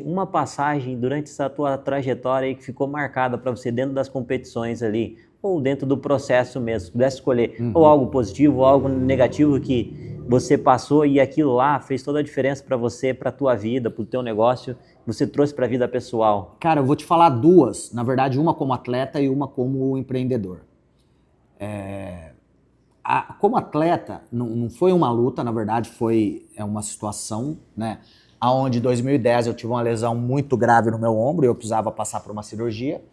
Uma passagem durante essa tua trajetória aí que ficou marcada para você dentro das competições ali, ou dentro do processo mesmo, se pudesse escolher, ou algo positivo, ou algo negativo que você passou e aquilo lá fez toda a diferença para você, para a tua vida, para o teu negócio, você trouxe para a vida pessoal. Cara, eu vou te falar duas, na verdade, uma como atleta e uma como empreendedor. Como atleta, não foi uma luta, na verdade, foi uma situação, né? Onde em 2010 eu tive uma lesão muito grave no meu ombro e eu precisava passar por uma cirurgia.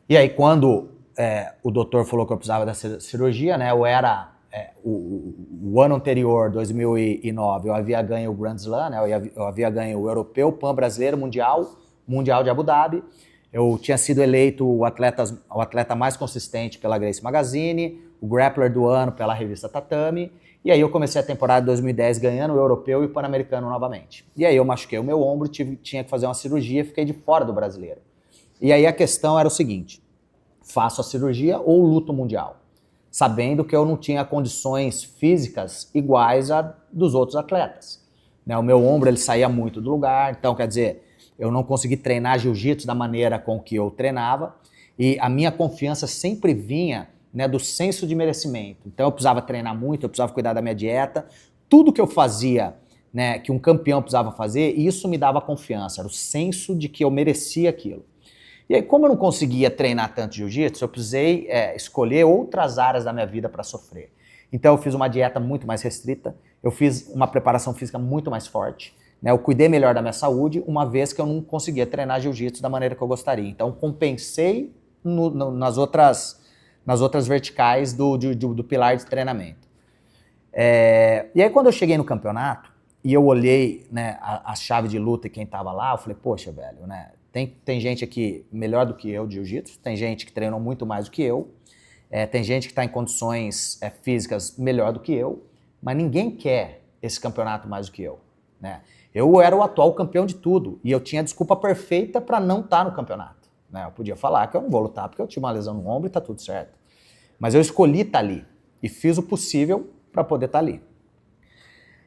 E aí, quando o doutor falou que eu precisava dessa cirurgia, né? O ano anterior, 2009, eu havia ganho o Grand Slam, né? Eu havia ganho o Europeu, o Pan Brasileiro, Mundial de Abu Dhabi. Eu tinha sido eleito o atleta mais consistente pela Grace Magazine, o Grappler do ano pela revista Tatame. E aí eu comecei a temporada de 2010 ganhando o Europeu e o Pan-Americano novamente. E aí eu machuquei o meu ombro, tinha que fazer uma cirurgia, fiquei de fora do Brasileiro. E aí a questão era o seguinte: faço a cirurgia ou luto mundial? Sabendo que eu não tinha condições físicas iguais a dos outros atletas. Né? O meu ombro ele saía muito do lugar, então quer dizer, eu não consegui treinar jiu-jitsu da maneira com que eu treinava e a minha confiança sempre vinha, né, do senso de merecimento. Então eu precisava treinar muito, eu precisava cuidar da minha dieta, tudo que eu fazia, né, que um campeão precisava fazer, isso me dava confiança, era o senso de que eu merecia aquilo. E aí, como eu não conseguia treinar tanto jiu-jitsu, eu precisei escolher outras áreas da minha vida para sofrer. Então eu fiz uma dieta muito mais restrita, eu fiz uma preparação física muito mais forte, né? Eu cuidei melhor da minha saúde, uma vez que eu não conseguia treinar jiu-jitsu da maneira que eu gostaria. Então compensei nas outras verticais do pilar de treinamento. E aí quando eu cheguei no campeonato, e eu olhei, né, a chave de luta e quem tava lá, eu falei, poxa, velho, né? Tem gente aqui melhor do que eu de jiu-jitsu, tem gente que treinou muito mais do que eu, tem gente que está em condições físicas melhor do que eu, mas ninguém quer esse campeonato mais do que eu, né? Eu era o atual campeão de tudo e eu tinha a desculpa perfeita para não estar no campeonato, né? Eu podia falar que eu não vou lutar porque eu tive uma lesão no ombro e tá tudo certo. Mas eu escolhi estar ali e fiz o possível para poder estar ali.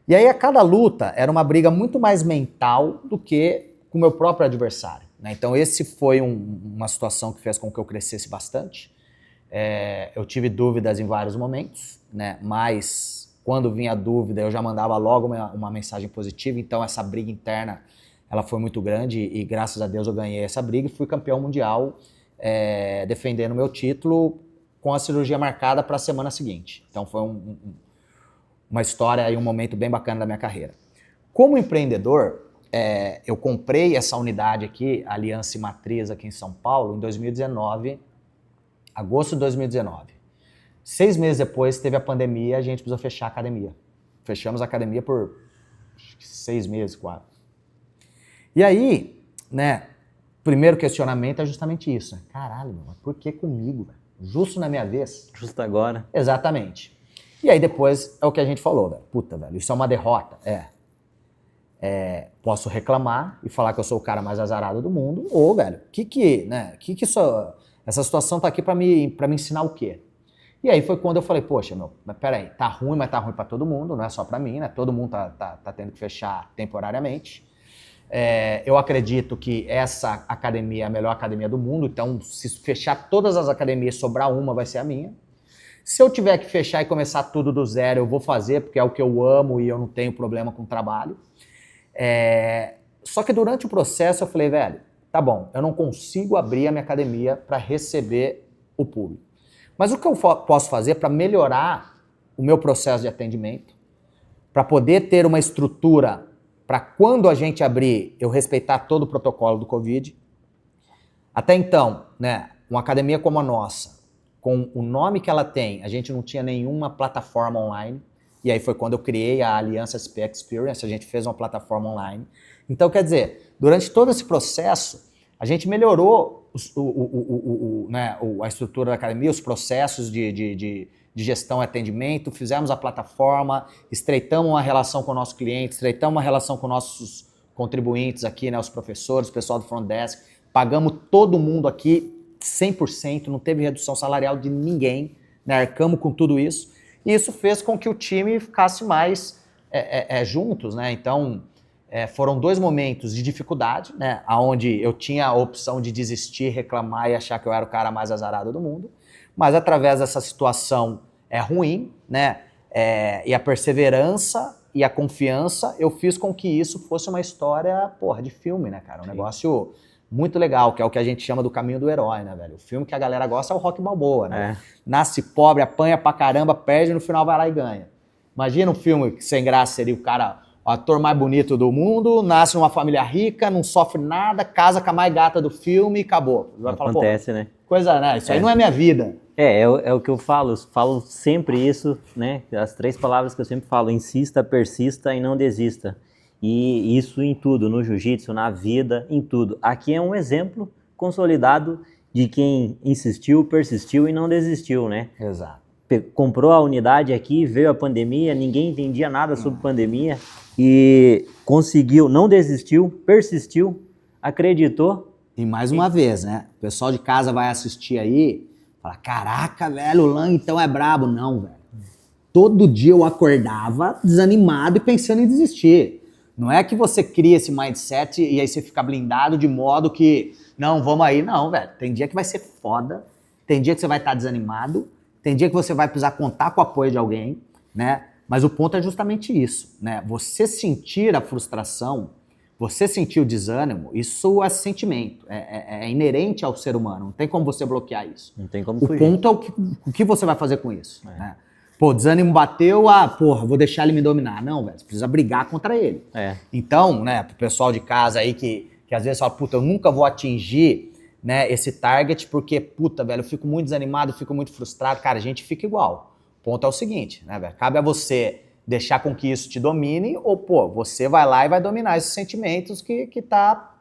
E aí a cada luta era uma briga muito mais mental do que com o meu próprio adversário, né? Então esse foi uma situação que fez com que eu crescesse bastante. Eu tive dúvidas em vários momentos, né? Mas quando vinha a dúvida eu já mandava logo uma mensagem positiva, então essa briga interna ela foi muito grande e graças a Deus eu ganhei essa briga e fui campeão mundial defendendo o meu título com a cirurgia marcada para a semana seguinte. Então foi uma história e um momento bem bacana da minha carreira. Como empreendedor, eu comprei essa unidade aqui, a Aliança Matriz aqui em São Paulo, em 2019, agosto de 2019. 6 meses depois teve a pandemia, a gente precisou fechar a academia. Fechamos a academia por 6 meses, quase. E aí, né, primeiro questionamento é justamente isso. Caralho, meu, mas por que comigo? Justo na minha vez. Justo agora. Exatamente. E aí depois é o que a gente falou, velho. Puta, velho, isso é uma derrota. Posso reclamar e falar que eu sou o cara mais azarado do mundo, ou, velho, essa situação tá aqui pra me ensinar o quê? E aí foi quando eu falei, poxa, meu, mas peraí, tá ruim, mas tá ruim pra todo mundo, não é só pra mim, né? Todo mundo tá tendo que fechar temporariamente. Eu acredito que essa academia é a melhor academia do mundo, então se fechar todas as academias, sobrar uma, vai ser a minha. Se eu tiver que fechar e começar tudo do zero, eu vou fazer, porque é o que eu amo e eu não tenho problema com o trabalho. Só que durante o processo eu falei, velho, tá bom, eu não consigo abrir a minha academia para receber o público. Mas o que eu posso fazer para melhorar o meu processo de atendimento, para poder ter uma estrutura para quando a gente abrir, eu respeitar todo o protocolo do Covid. Até então, né, uma academia como a nossa, com o nome que ela tem, a gente não tinha nenhuma plataforma online. E aí foi quando eu criei a Aliança SP Experience, a gente fez uma plataforma online. Então, quer dizer, durante todo esse processo, a gente melhorou a estrutura da academia, os processos de gestão e atendimento, fizemos a plataforma, estreitamos uma relação com o nosso cliente, estreitamos uma relação com nossos contribuintes aqui, né, os professores, o pessoal do front desk, pagamos todo mundo aqui 100%, não teve redução salarial de ninguém, né, arcamos com tudo isso, e isso fez com que o time ficasse mais juntos, né? Então, foram 2 momentos de dificuldade, né? Onde eu tinha a opção de desistir, reclamar e achar que eu era o cara mais azarado do mundo. Mas através dessa situação ruim, né? E a perseverança e a confiança, eu fiz com que isso fosse uma história, porra, de filme, né, cara? Um negócio muito legal, que é o que a gente chama do caminho do herói, né, velho? O filme que a galera gosta é o Rocky Balboa, né? Nasce pobre, apanha pra caramba, perde e no final vai lá e ganha. Imagina um filme que sem graça seria o cara, o ator mais bonito do mundo, nasce numa família rica, não sofre nada, casa com a mais gata do filme e acabou. Vai falar, acontece, né? Coisa, né? Isso aí não é minha vida. É o que eu falo sempre isso, né? As 3 palavras que eu sempre falo: insista, persista e não desista. E isso em tudo, no jiu-jitsu, na vida, em tudo. Aqui é um exemplo consolidado de quem insistiu, persistiu e não desistiu, né? Exato. Comprou a unidade aqui, veio a pandemia, ninguém entendia nada sobre pandemia e conseguiu, não desistiu, persistiu, acreditou. E mais uma vez, né? O pessoal de casa vai assistir aí, fala, caraca, velho, o Lang então é brabo. Não, velho. Todo dia eu acordava desanimado e pensando em desistir. Não é que você cria esse mindset e aí você fica blindado de modo que, não, vamos aí. Não, velho. Tem dia que vai ser foda, tem dia que você vai estar desanimado, tem dia que você vai precisar contar com o apoio de alguém, né? Mas o ponto é justamente isso, né? Você sentir a frustração, você sentir o desânimo, isso é sentimento, é inerente ao ser humano, não tem como você bloquear isso. Não tem como fugir. O ponto é o que você vai fazer com isso, né? Pô, desânimo bateu, porra, vou deixar ele me dominar. Não, velho, você precisa brigar contra ele. Então, né, pro pessoal de casa aí que às vezes fala, puta, eu nunca vou atingir, né, esse target porque, puta, velho, eu fico muito desanimado, fico muito frustrado. Cara, a gente fica igual. O ponto é o seguinte, né, velho, cabe a você deixar com que isso te domine ou, pô, você vai lá e vai dominar esses sentimentos que tá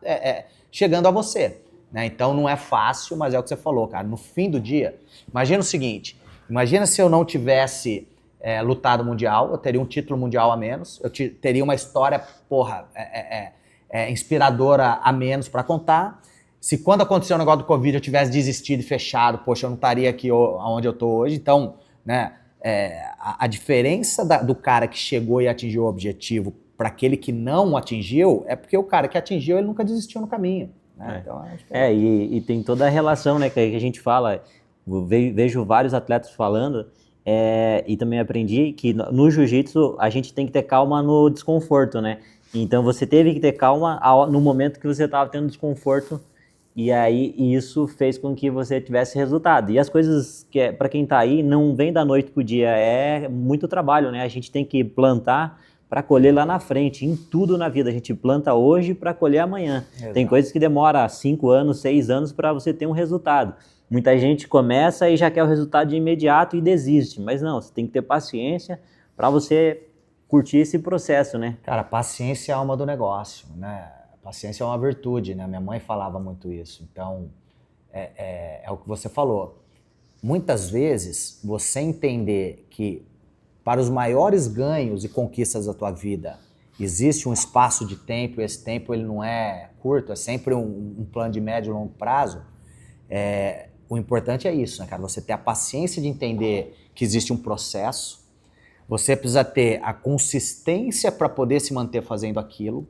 chegando a você, né? Então não é fácil, mas é o que você falou, cara. No fim do dia, imagina o seguinte, imagina se eu não tivesse lutado mundial, eu teria um título mundial a menos, eu teria uma história, porra, inspiradora a menos para contar. Se quando aconteceu o negócio do Covid eu tivesse desistido e fechado, poxa, eu não estaria aqui onde eu tô hoje. Então, né, a diferença do cara que chegou e atingiu o objetivo para aquele que não atingiu é porque o cara que atingiu, ele nunca desistiu no caminho. Né? Então, acho que e tem toda a relação, né, que a gente fala, vejo vários atletas falando, e também aprendi que no jiu-jitsu a gente tem que ter calma no desconforto, né? Então você teve que ter calma no momento que você estava tendo desconforto. E aí isso fez com que você tivesse resultado. E as coisas, para quem está aí, não vem da noite pro dia, é muito trabalho, né? A gente tem que plantar para colher lá na frente, em tudo na vida. A gente planta hoje para colher amanhã. Exato. Tem coisas que demoram 5 anos, 6 anos para você ter um resultado. Muita gente começa e já quer o resultado de imediato e desiste. Mas não, você tem que ter paciência para você curtir esse processo, né? Cara, paciência é a alma do negócio, né? Paciência é uma virtude, né? Minha mãe falava muito isso. Então, é o que você falou. Muitas vezes, você entender que para os maiores ganhos e conquistas da tua vida, existe um espaço de tempo, e esse tempo ele não é curto, é sempre um plano de médio e longo prazo. O importante é isso, né, cara? Você ter a paciência de entender que existe um processo, você precisa ter a consistência para poder se manter fazendo aquilo,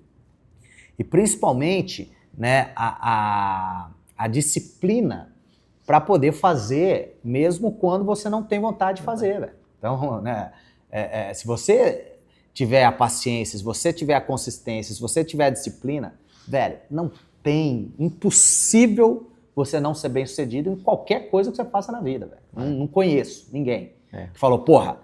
e principalmente, né, a disciplina para poder fazer mesmo quando você não tem vontade de fazer, velho. Então, né, se você tiver a paciência, se você tiver a consistência, se você tiver a disciplina, velho, impossível você não ser bem sucedido em qualquer coisa que você faça na vida, velho. Não conheço ninguém que falou, porra,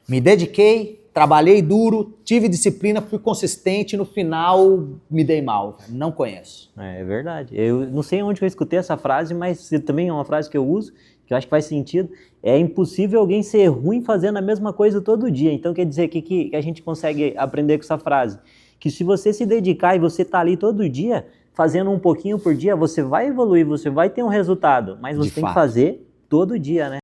me dediquei, trabalhei duro, tive disciplina, fui consistente, no final me dei mal. Não conheço. É verdade. Eu não sei onde eu escutei essa frase, mas também é uma frase que eu uso, que eu acho que faz sentido. É impossível alguém ser ruim fazendo a mesma coisa todo dia. Então quer dizer que a gente consegue aprender com essa frase? Que se você se dedicar e você tá ali todo dia, fazendo um pouquinho por dia, você vai evoluir, você vai ter um resultado. Mas você tem que fazer todo dia, né?